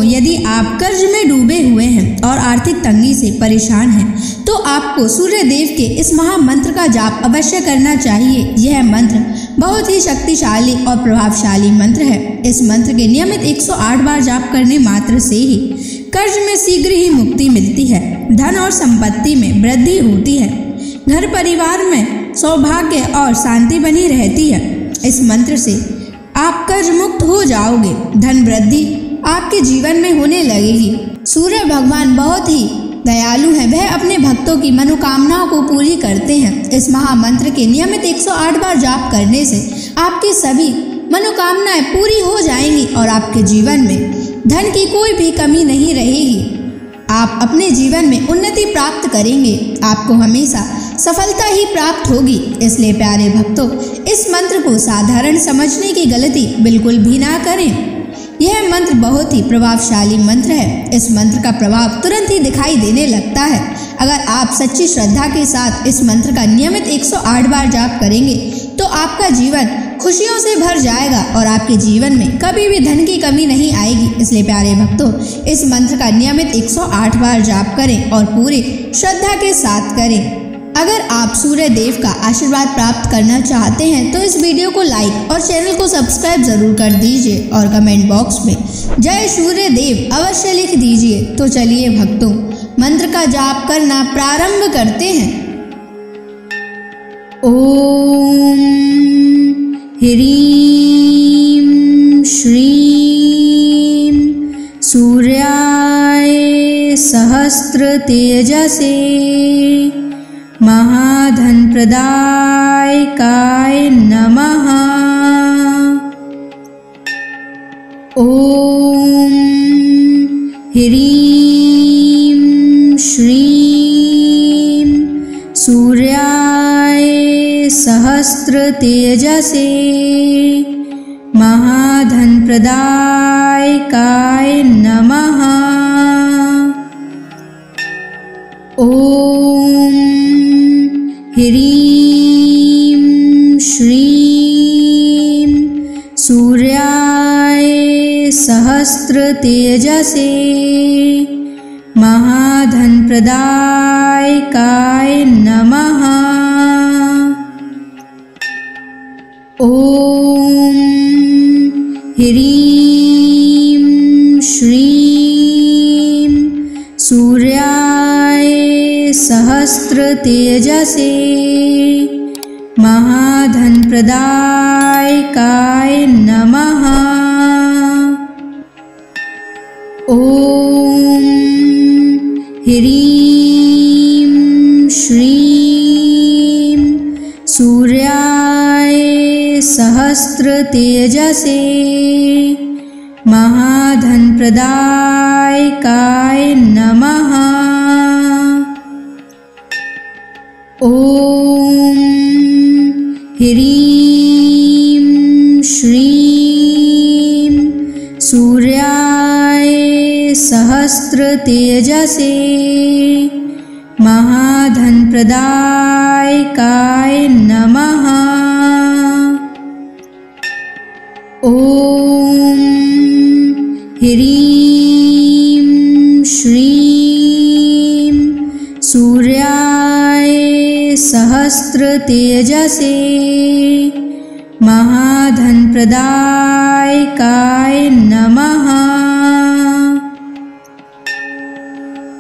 यदि आप कर्ज में डूबे हुए हैं और आर्थिक तंगी से परेशान हैं, तो आपको सूर्य देव के इस महामंत्र का जाप अवश्य करना चाहिए। यह मंत्र बहुत ही शक्तिशाली और प्रभावशाली मंत्र है। इस मंत्र के नियमित 108 बार जाप करने मात्र से ही कर्ज में शीघ्र ही मुक्ति मिलती है, धन और संपत्ति में वृद्धि होती है, घर परिवार में सौभाग्य और शांति बनी रहती है। इस मंत्र से आप कर्ज मुक्त हो जाओगे, धन वृद्धि आपके जीवन में होने लगेगी। सूर्य भगवान बहुत ही दयालु हैं, वह अपने भक्तों की मनोकामनाओं को पूरी करते हैं। इस महामंत्र के नियमित 108 बार जाप करने से आपकी सभी मनोकामनाएं पूरी हो जाएंगी और आपके जीवन में धन की कोई भी कमी नहीं रहेगी। आप अपने जीवन में उन्नति प्राप्त करेंगे, आपको हमेशा सफलता ही प्राप्त होगी। इसलिए प्यारे भक्तों, इस मंत्र को साधारण समझने की गलती बिल्कुल भी ना करें। यह मंत्र बहुत ही प्रभावशाली मंत्र है। इस मंत्र का प्रभाव तुरंत ही दिखाई देने लगता है। अगर आप सच्ची श्रद्धा के साथ इस मंत्र का नियमित 108 बार जाप करेंगे तो आपका जीवन खुशियों से भर जाएगा और आपके जीवन में कभी भी धन की कमी नहीं आएगी। इसलिए प्यारे भक्तों, इस मंत्र का नियमित 108 बार जाप करें और पूरी श्रद्धा के साथ करें। अगर आप सूर्य देव का आशीर्वाद प्राप्त करना चाहते हैं तो इस वीडियो को लाइक और चैनल को सब्सक्राइब जरूर कर दीजिए और कमेंट बॉक्स में जय सूर्य देव अवश्य लिख दीजिए। तो चलिए भक्तों, मंत्र का जाप करना प्रारंभ करते हैं। ओम ह्रीं श्रीं सूर्याय सहस्त्र तेजसे महाधनप्रदायकाय नमः। ओम ह्रीं श्रीं सूर्याय सहस्त्र तेजसे महाधनप्रदायकाय नमः। ओम ह्रीं श्रीं सूर्याय सहस्त्र तेजसे महाधनप्रदायकाय नमः। ओम ह्रीं श्रीं सूर्याय सहस्त्र तेजसे महाधनप्रदायकाय नमः। ओम ह्रीं श्रीं सूर्याय सहस्त्र तेजसे महाधनप्रदायकाय नमः। ओम ह्रीं श्रीं सूर्याय सहस्त्र तेजसे महाधनप्रदायकाय नमः। ओम ह्रीं श्रीं सूर्याय सहस्त्र तेजसे महाधनप्रदायकाय नमः।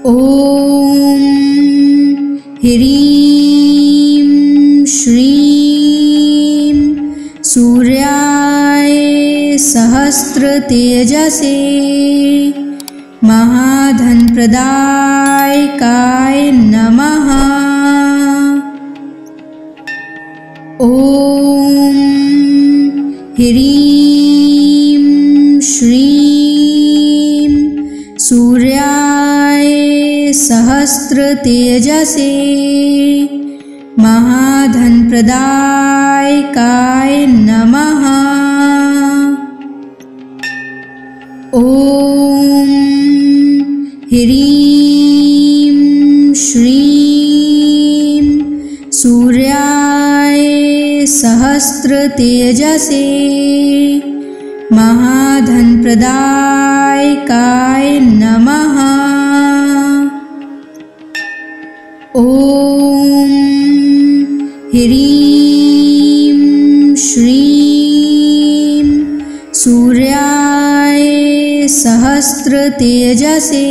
ओम ह्रीं श्रीं सूर्याय सहस्त्र तेजसे महाधनप्रदायकाय नमः। ओम ह्रीं श्रीं सूर्याय सहस्त्र तेजसे महाधनप्रदायकाय नमः। ओम ह्रीं श्रीं सूर्याय सहस्त्र तेजसे महाधनप्रदायकाय नमः। ॐ ह्रीं श्रीं सूर्याय सहस्रतेजसे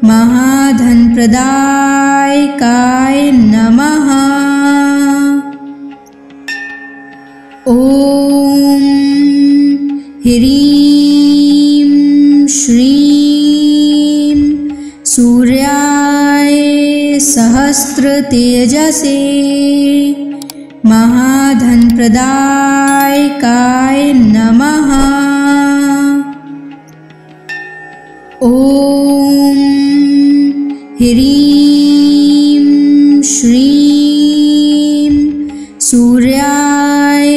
महाधनप्रदायकाय नमः। ॐ ह्रीं श्रीं सूर्याय सहस्रतेजसे महाधनप्रदायकाय नमः। ॐ ह्रीं श्रीं सूर्याय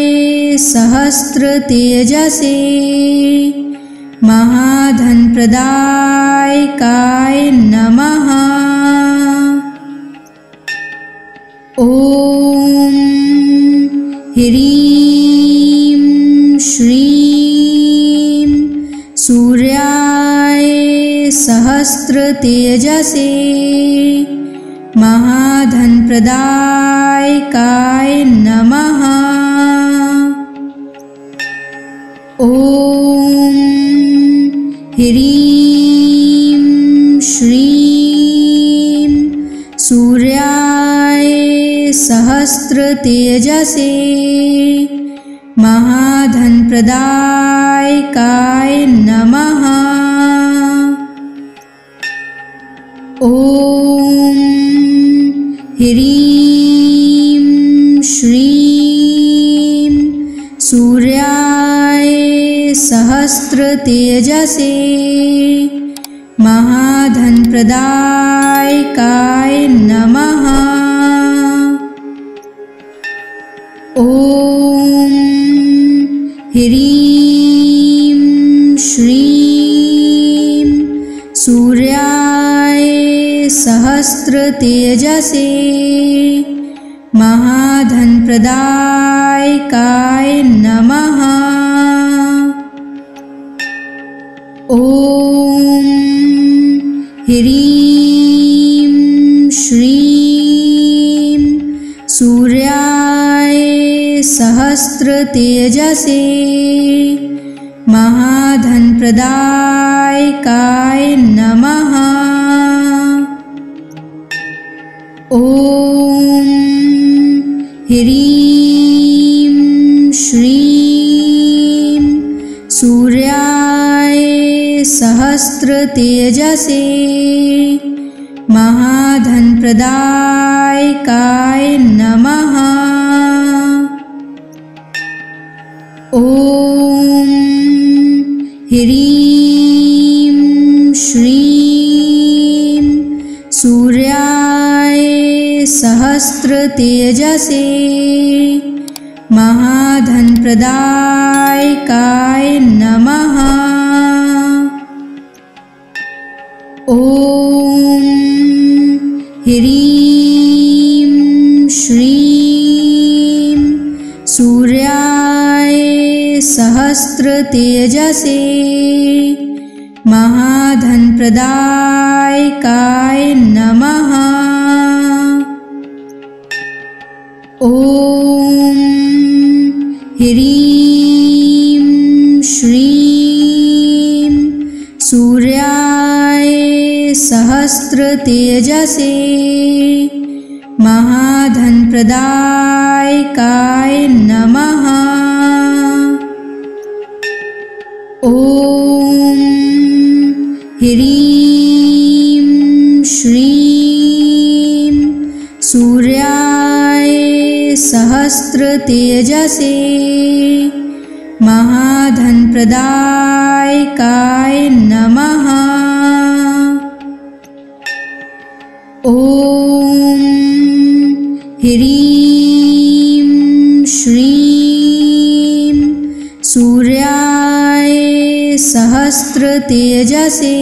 सहस्रतेजसे महाधनप्रदायकाय नमः। ॐ ह्रीं श्रीं सूर्याय सहस्रतेजसे महाधनप्रदायकाय नमः। ॐ ह्रीं श्रीं सूर्याय सहस्रतेजसे महाधनप्रदायकाय नमः। ॐ ह्रीं श्रीं सूर्याय सहस्रतेजसे महाधनप्रदायकाय नमः। ॐ ह्रीं श्रीं सूर्याय सहस्रतेजसे महाधनप्रदायकाय नमः। ॐ ह्रीं श्रीं सूर्याय सहस्रतेजसे महाधनप्रदायकाय नमः। ॐ ह्रीं श्रीं सूर्याय सहस्रतेजसे महाधनप्रदायकाय नमः। ॐ ह्रीं श्रीं सूर्याय सहस्रतेजसे महाधनप्रदायकाय नमः। ॐ ह्रीं श्रीं सूर्याय सहस्रतेजसे महाधनप्रदायकाय नमः। ॐ ह्रीं श्रीं सूर्याय सहस्रतेजसे महाधनप्रदायकाय नमः। ॐ ह्रीं श्रीं सूर्याय सहस्रतेजसे महाधनप्रदायकाय नमः। ॐ ह्रीं श्रीं सूर्याय सहस्रतेजसे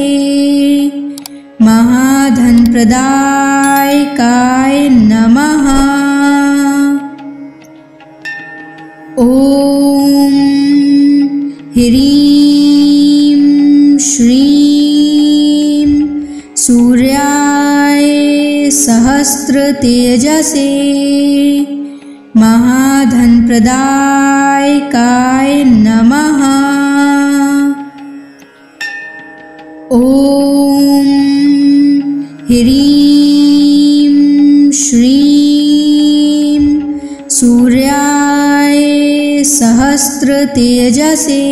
महाधनप्रदायकाय नमः। ॐ ह्रीं श्रीं सूर्याय सहस्रतेजसे महाधनप्रदायकाय नमः। ॐ ह्रीं श्रीं सूर्याय सहस्रतेजसे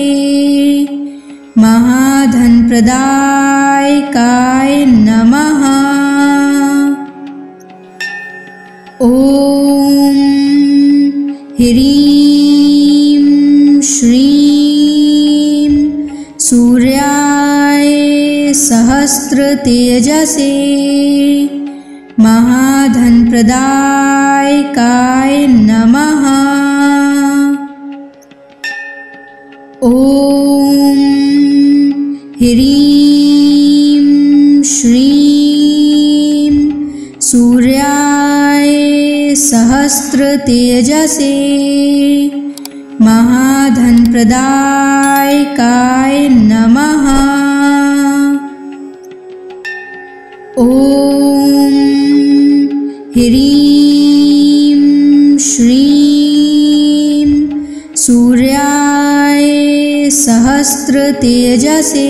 महाधनप्रदायकाय नमः। ॐ ह्रीं श्रीं सूर्याय सहस्रतेजसे महाधनप्रदायकाय नमः। ॐ ह्रीं श्रीं सूर्याय सहस्रतेजसे महाधनप्रदायकाय नमः। ॐ ह्रीं श्रीं सूर्याय सहस्रतेजसे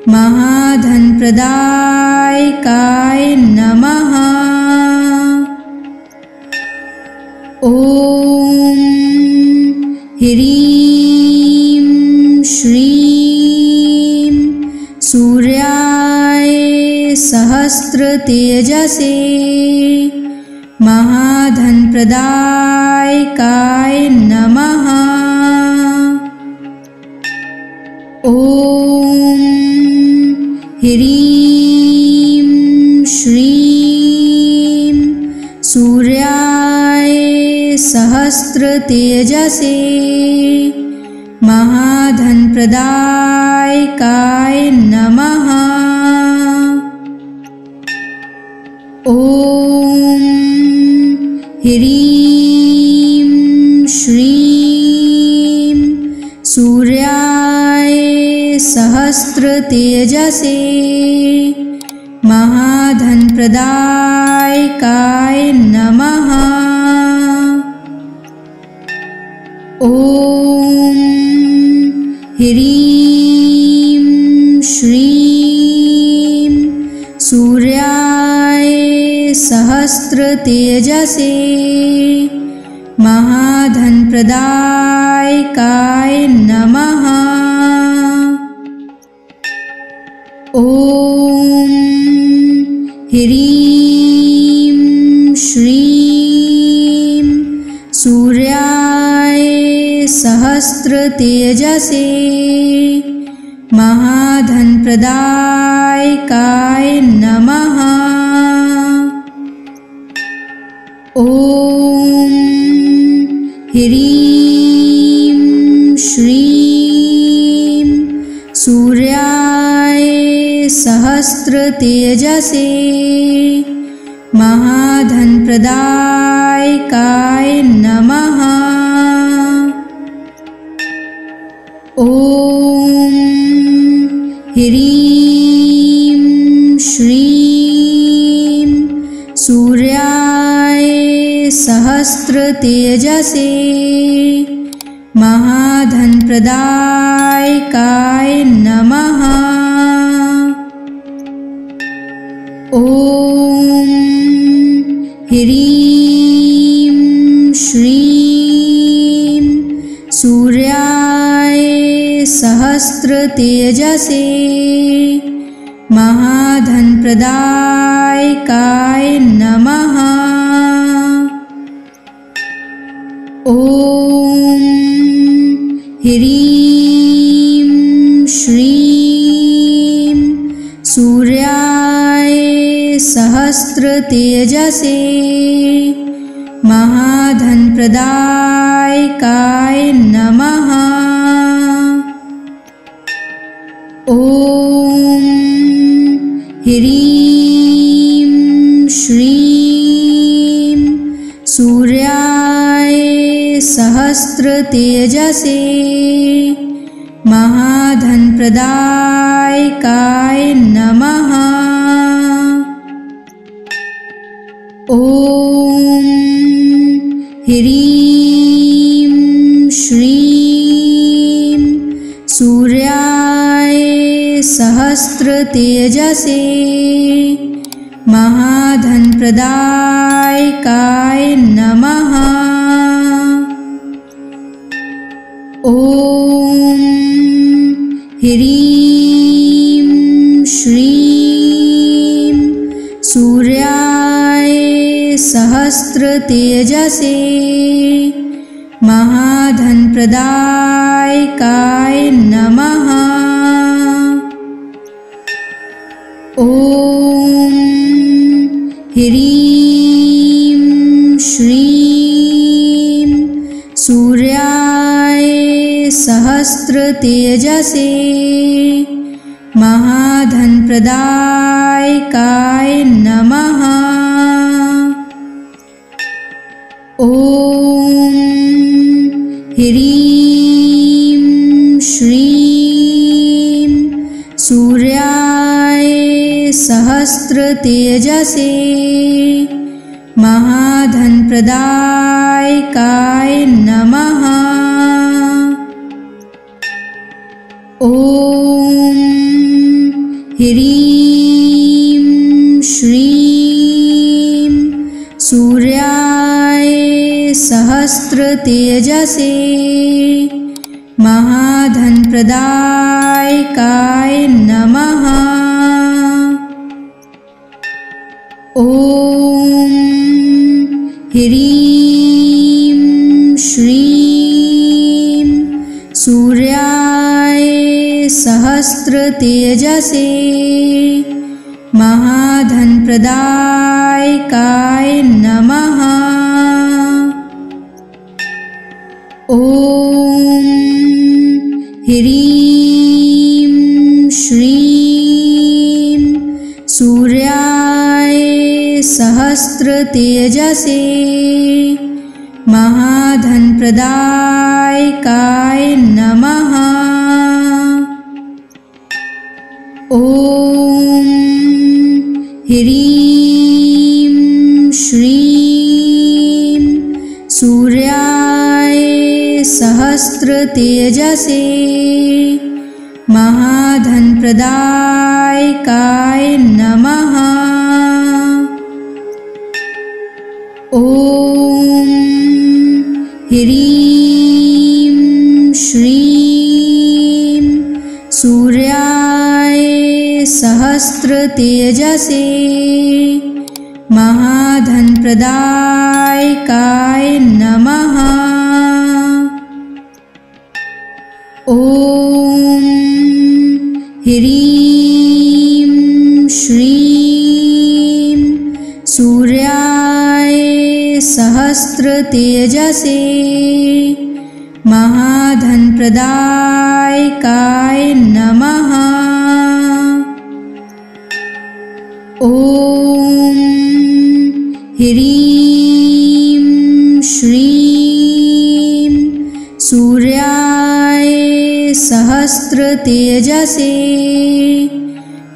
महाधनप्रदायकाय नमः। ॐ ह्रीं श्रीं सूर्याय सहस्रतेजसे महाधनप्रदायकाय नमः। ॐ ह्रीं श्रीं सूर्याय सहस्रतेजसे महाधनप्रदायकाय नमः। ॐ ह्रीं श्रीं सूर्याय सहस्रतेजसे महाधनप्रदायकाय नमः। ॐ ह्रीं श्रीं सूर्याय सहस्रतेजसे महाधनप्रदायकाय नमः। ॐ ह्रीं श्रीं सूर्याय सहस्रतेजसे महाधनप्रदायकाय नमः। ॐ ह्रीं श्रीं सूर्याय सहस्रतेजसे महाधनप्रदायकाय नमः। ॐ ह्रीं श्रीं सूर्याय सहस्रतेजसे महाधनप्रदायकाय नमः। ॐ ह्रीं श्रीं सूर्याय सहस्रतेजसे महाधनप्रदायकाय नमः। ॐ ह्रीं श्रीं सूर्याय सहस्रतेजसे महाधनप्रदायकाय नमः। ॐ ह्रीं श्रीं सूर्याय सहस्रतेजसे महाधनप्रदायकाय नमः। ॐ ह्रीं श्रीं सूर्याय सहस्रतेजसे महाधनप्रदायकाय नमः। ॐ ह्रीं श्रीं सूर्याय सहस्रतेजसे महाधनप्रदायकाय नमः। ॐ ह्रीं श्रीं सूर्याय सहस्रतेजसे महाधनप्रदायकाय नमः। ॐ ह्रीं श्रीं सूर्याय सहस्रतेजसे महाधनप्रदायकाय नमः। ॐ ह्रीं श्रीं सूर्याय सहस्रतेजसे महाधनप्रदायकाय नमः। ॐ ह्रीं श्रीं सूर्याय सहस्रतेजसे महाधनप्रदायकाय नमः। ॐ ह्रीं श्रीं सूर्याय सहस्रतेजसे महाधनप्रदायकाय नमः। ॐ ह्रीं श्रीं सूर्याय सहस्रतेजसे महाधनप्रदायकाय नमः। ॐ ह्रीं श्रीं सूर्याय सहस्रतेजसे महाधनप्रदायकाय नमः। ॐ ह्रीं श्रीं सूर्याय सहस्रतेजसे महाधनप्रदायकाय नमः। ॐ ह्रीं श्रीं सूर्याय सहस्रतेजसे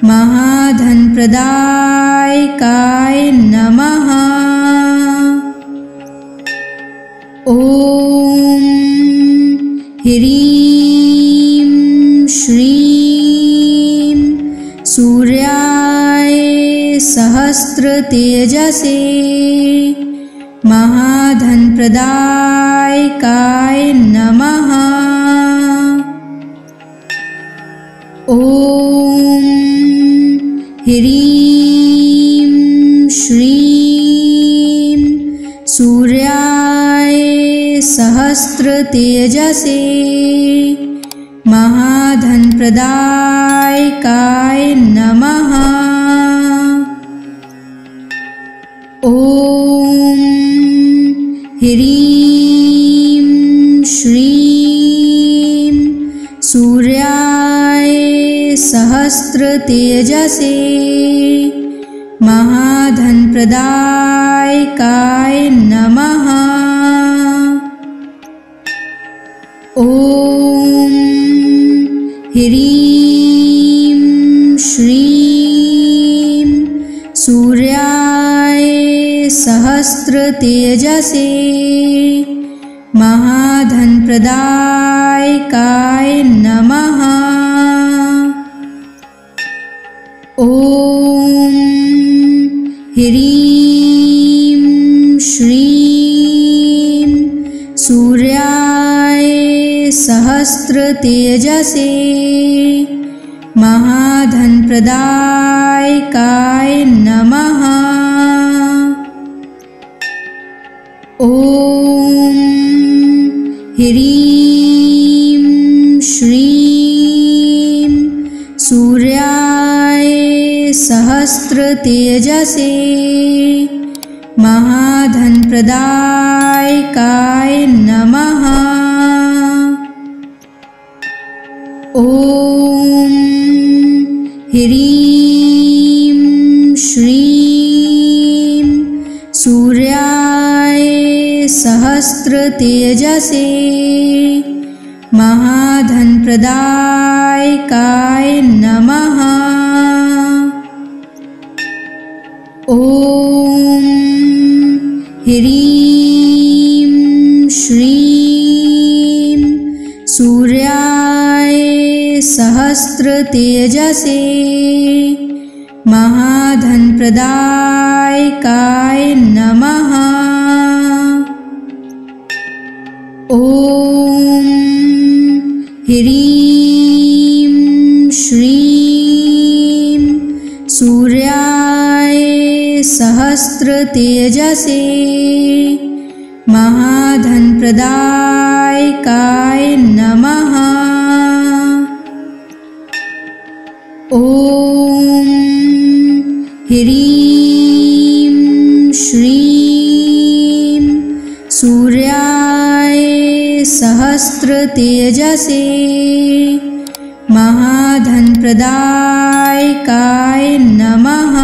महाधनप्रदायकाय नमः। ॐ ह्रीं श्रीं सूर्याय सहस्रतेजसे महाधनप्रदायकाय नमः। ॐ ह्रीं श्रीं सूर्याय सहस्रतेजसे महाधनप्रदायकाय नमः। ॐ ह्रीं श्रीं सूर्याय सहस्रतेजसे महाधनप्रदायकाय नमः। ह्रीं श्रीं सूर्याय सहस्रतेजसे महाधनप्रदायकाय नमः। ॐ ह्रीं श्रीं सूर्याय सहस्रतेजसे महाधनप्रदायकाय नमः। ॐ ह्रीं श्रीं सूर्याय सहस्रतेजसे महाधनप्रदायकाय नमः। ॐ ह्रीं श्रीं सूर्याय सहस्रतेजसे महाधनप्रदायकाय नमः। ॐ ह्रीं श्रीं सूर्याय सहस्रतेजसे महाधनप्रदायकाय नमः। ॐ ह्रीं श्रीं सूर्याय सहस्रतेजसे महाधनप्रदायकाय नमः। ॐ ह्रीं श्रीं सूर्याय सहस्रतेजसे महाधनप्रदायकाय नमः।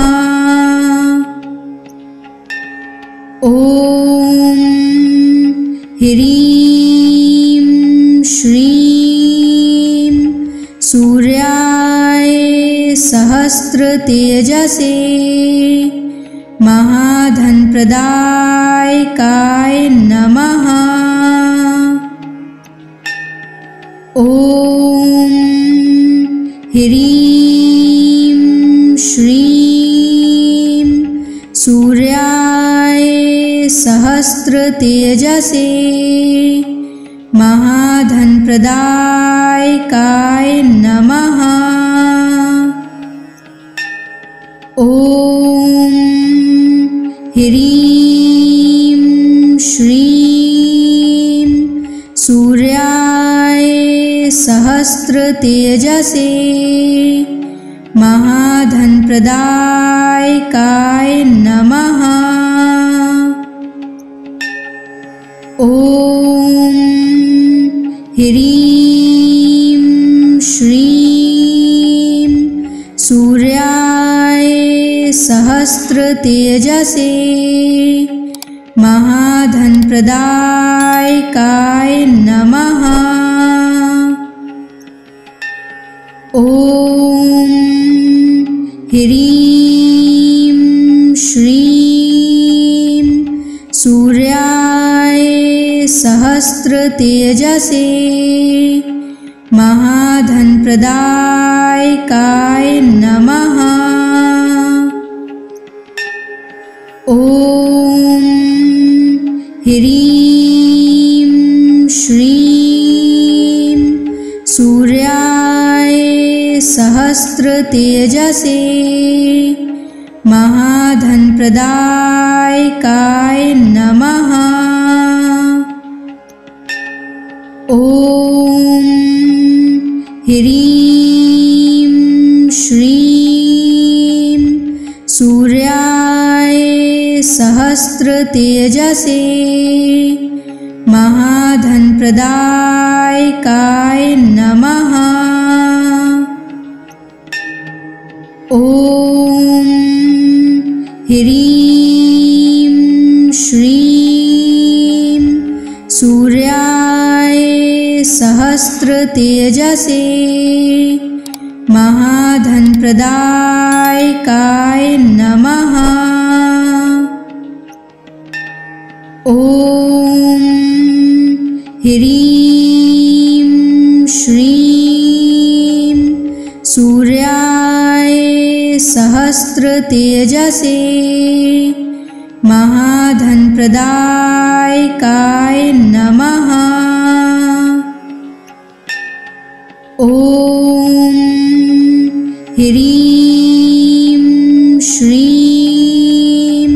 ॐ ह्रीं श्रीं सूर्याय सहस्रतेजसे महाधनप्रदायकाय नमः। ॐ ह्रीं श्रीं सूर्याय सहस्रतेजसे महाधनप्रदायकाय नमः। ॐ ह्रीं श्रीं सूर्याय सहस्रतेजसे महाधनप्रदायकाय नमः। ॐ ह्रीं श्रीं सूर्याय सहस्रतेजसे महाधनप्रदायकाय नमः। ॐ ह्रीं श्रीं सूर्याय सहस्रतेजसे महाधनप्रदायकाय नमः। ॐ ह्रीं श्रीं सूर्याय सहस्रतेजसे महाधनप्रदायकाय नमः। ॐ ह्रीं श्रीं सूर्याय सहस्रतेजसे महाधनप्रदायकाय नमः। ॐ ह्रीं श्रीं सूर्याय सहस्रतेजसे महाधनप्रदायकाय नमः। ॐ ह्रीं श्रीं सूर्याय सहस्रतेजसे महाधनप्रदायकाय नमः। ॐ ह्रीं श्रीं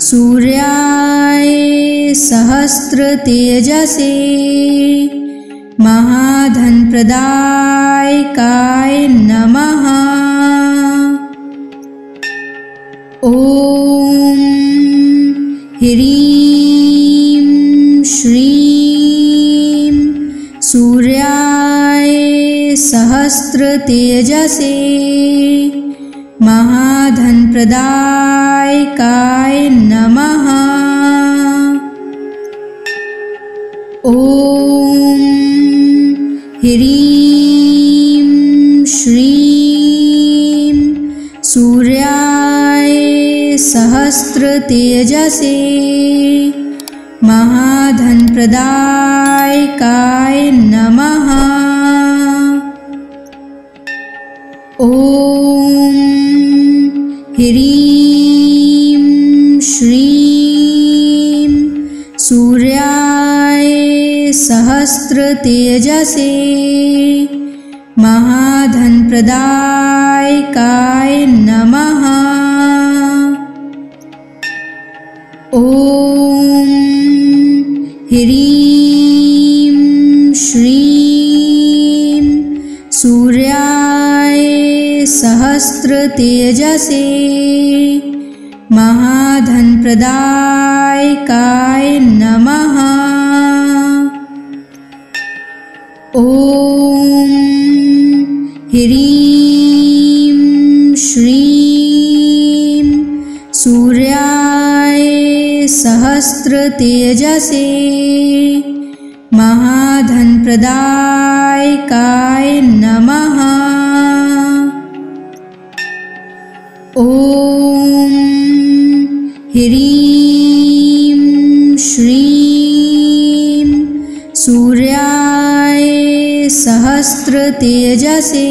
सूर्याय सहस्रतेजसे महाधनप्रदायकाय नमः। ॐ ह्रीं श्रीं सूर्याय सहस्रतेजसे महाधनप्रदायकाय नमः। ॐ ह्रीं श्रीं सूर्याय सहस्रतेजसे महाधनप्रदायकाय नमः। ॐ ह्रीं श्रीं सूर्याय सहस्रतेजसे महाधनप्रदायकाय नमः। ॐ ह्रीं श्रीं सूर्याय सहस्रतेजसे महाधनप्रदायकाय नमः। ॐ ह्रीं श्रीं सूर्याय सहस्रतेजसे महाधनप्रदायकाय नमः। ॐ ह्रीं श्रीं सूर्याय सहस्रतेजसे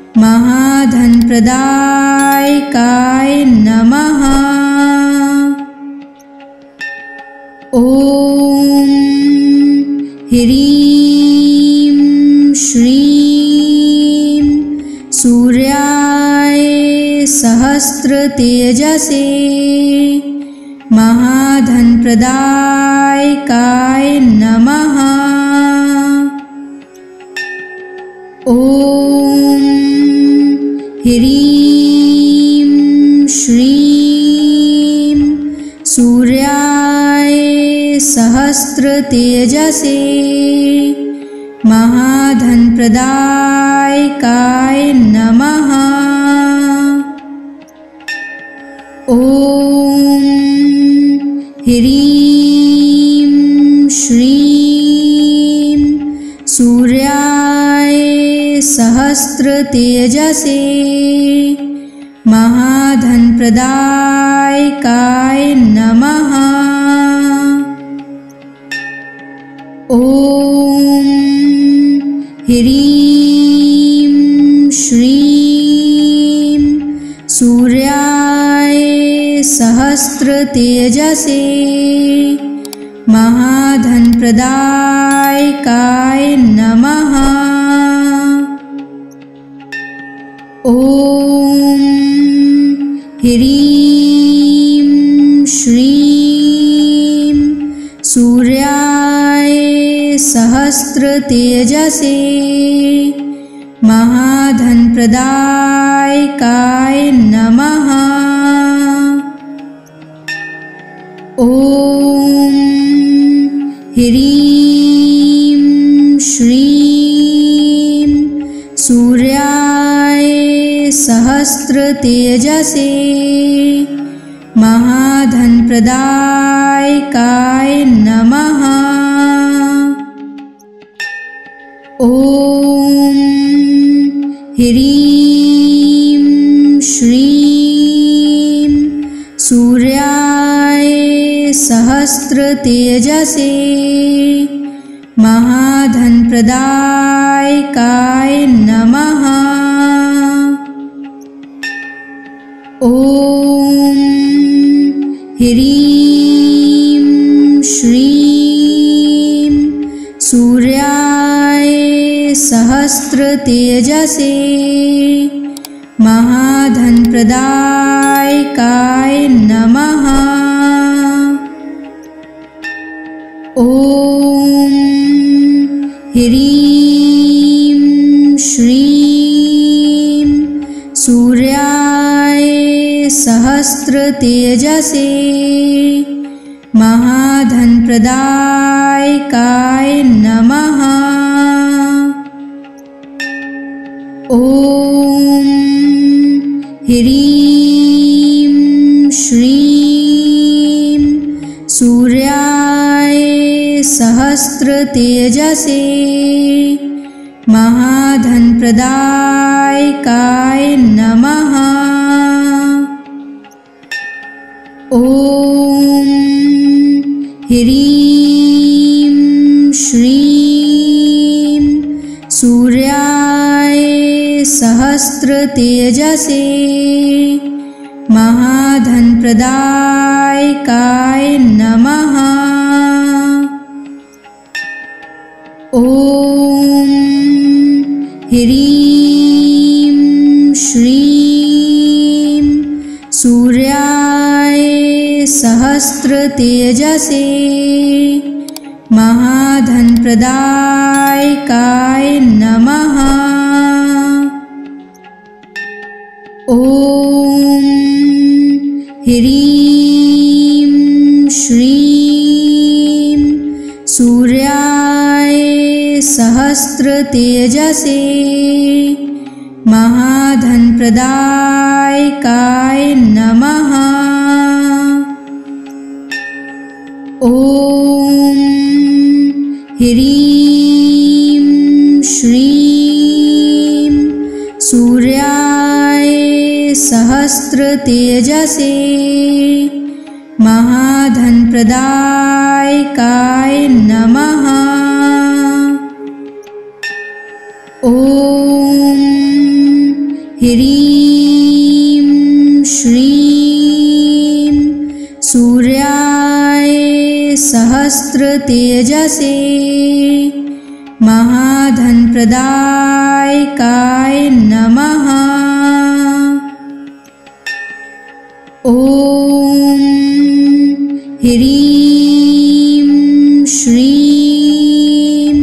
महाधनप्रदायकाय नमः। ॐ ह्रीं श्रीं सूर्याय सहस्रतेजसे महाधनप्रदायकाय नमः। ॐ ह्रीं श्रीं सूर्याय सहस्रतेजसे महाधनप्रदायकाय नमः। ॐ ह्रीं श्रीं सूर्याय सहस्रतेजसे महाधनप्रदायकाय नमः। ॐ ह्रीं श्रीं सूर्याय सहस्रतेजसे महाधनप्रदायकाय नमः। ॐ ह्रीं श्रीं सूर्याय सहस्रतेजसे महाधनप्रदायकाय नमः। ॐ ह्रीं श्रीं सूर्याय सहस्रतेजसे महाधनप्रदायकाय नमः। ह्रीं श्रीं सूर्याय सहस्रतेजसे महाधनप्रदायकाय नमः। ॐ ह्रीं श्रीं सूर्याय सहस्रतेजसे महाधनप्रदायकाय नमः। ॐ ह्रीं श्रीं सूर्याय सहस्रतेजसे महाधनप्रदायकाय नमः। ॐ ह्रीं श्रीं सूर्याय सहस्रतेजसे महाधनप्रदायकाय नमः। ॐ ह्रीं श्रीं सूर्याय सहस्रतेजसे महाधनप्रदायकाय नमः। ॐ ह्रीं श्रीं सूर्याय सहस्रतेजसे महाधनप्रदायकाय नमः। ॐ ह्रीं श्रीं सूर्याय सहस्रतेजसे महाधनप्रदायकाय नमः। ॐ ह्रीं श्रीं सूर्याय सहस्रतेजसे महाधनप्रदायकाय नमः। ॐ ह्रीं श्रीं सूर्याय सहस्रतेजसे महाधनप्रदायकाय नमः। ॐ ह्रीं श्रीं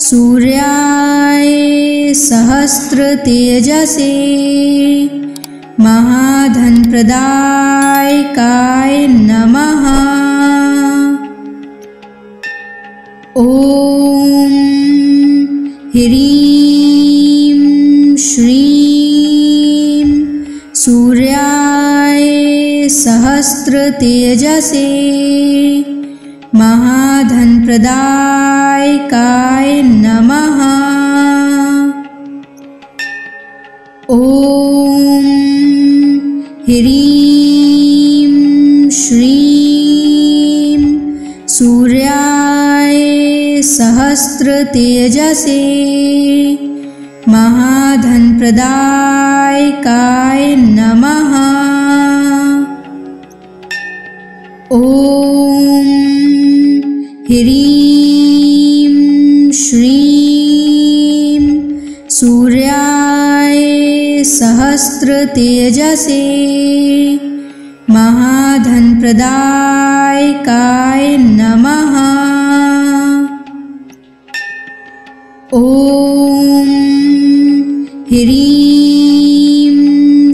सूर्याय सहस्रतेजसे महाधनप्रदायकाय नमः। ॐ ह्रीं श्रीं सूर्याय सहस्रतेजसे महाधनप्रदायकाय नमः। ॐ ह्रीं श्रीं सूर्याय सहस्रतेजसे महाधनप्रदायकाय नमः। ॐ ह्रीं श्रीं सूर्याय सहस्रतेजसे महाधनप्रदायकाय नमः। ॐ ह्रीं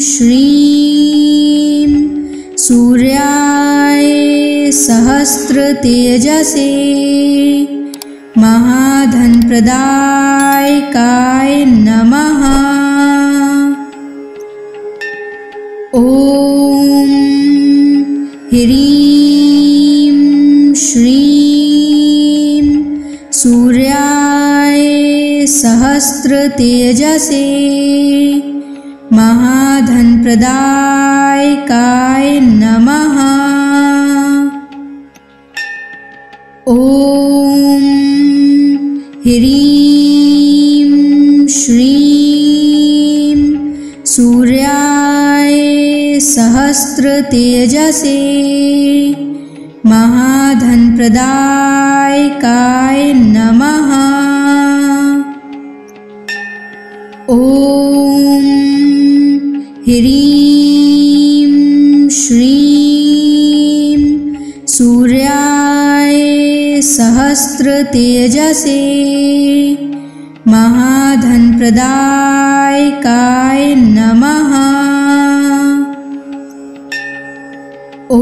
श्रीं सूर्याय सहस्रतेजसे महाधनप्रदायकाय नमः। ॐ ह्रीं श्रीं सूर्याय सहस्रतेजसे सहस्रतेजसे महाधनप्रदायकाय नमः। ॐ ह्रीं श्रीं सूर्याय सहस्रतेजसे महाधनप्रदायकाय नमः। ॐ ह्रीं श्रीं सूर्याय सहस्रतेजसे महाधनप्रदायकाय नमः। ॐ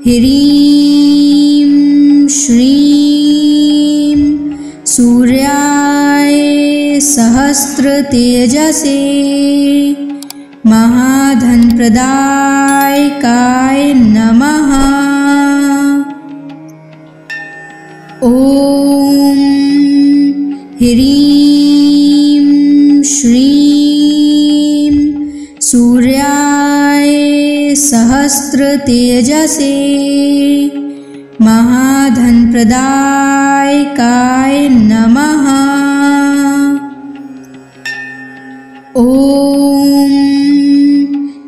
ह्रीं श्रीं सूर्याय सहस्रतेजसे महाधनप्रदायकाय नमः। ॐ ह्रीं श्रीं सूर्याय सहस्रतेजसे महाधनप्रदायकाय नमः। ॐ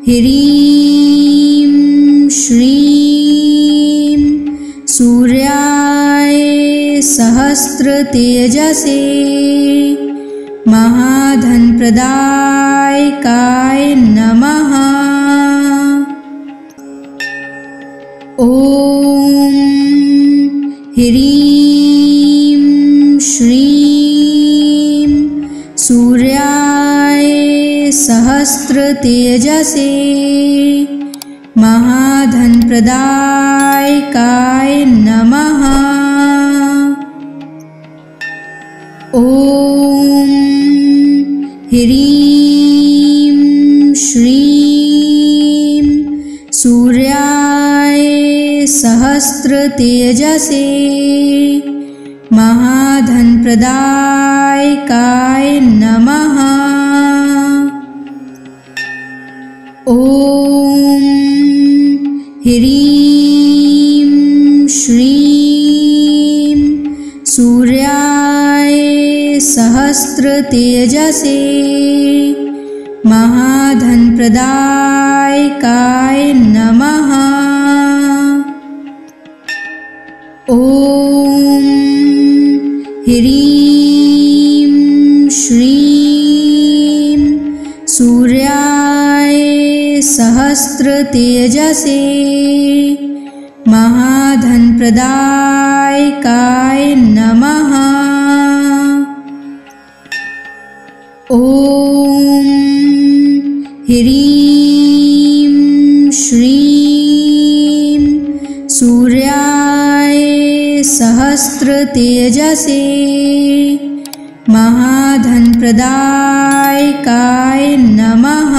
ह्रीं श्रीं सूर्याय सहस्रतेजसे महाधनप्रदायकाय नमः। ॐ ह्रीं श्रीं सूर्याय सहस्रतेजसे महाधनप्रदायकाय नमः। ॐ ह्रीं श्रीं सूर्याय सहस्रतेजसे महाधनप्रदायकाय नमः। ॐ ह्रीं श्रीं सूर्याय सहस्रतेजसे महाधनप्रदायकाय नमः। ॐ ह्रीं श्रीं सूर्याय सहस्रतेजसे महाधनप्रदायकाय नमः। ॐ ह्रीं श्रीं सूर्याय सहस्रतेजसे महाधनप्रदायकाय नमः।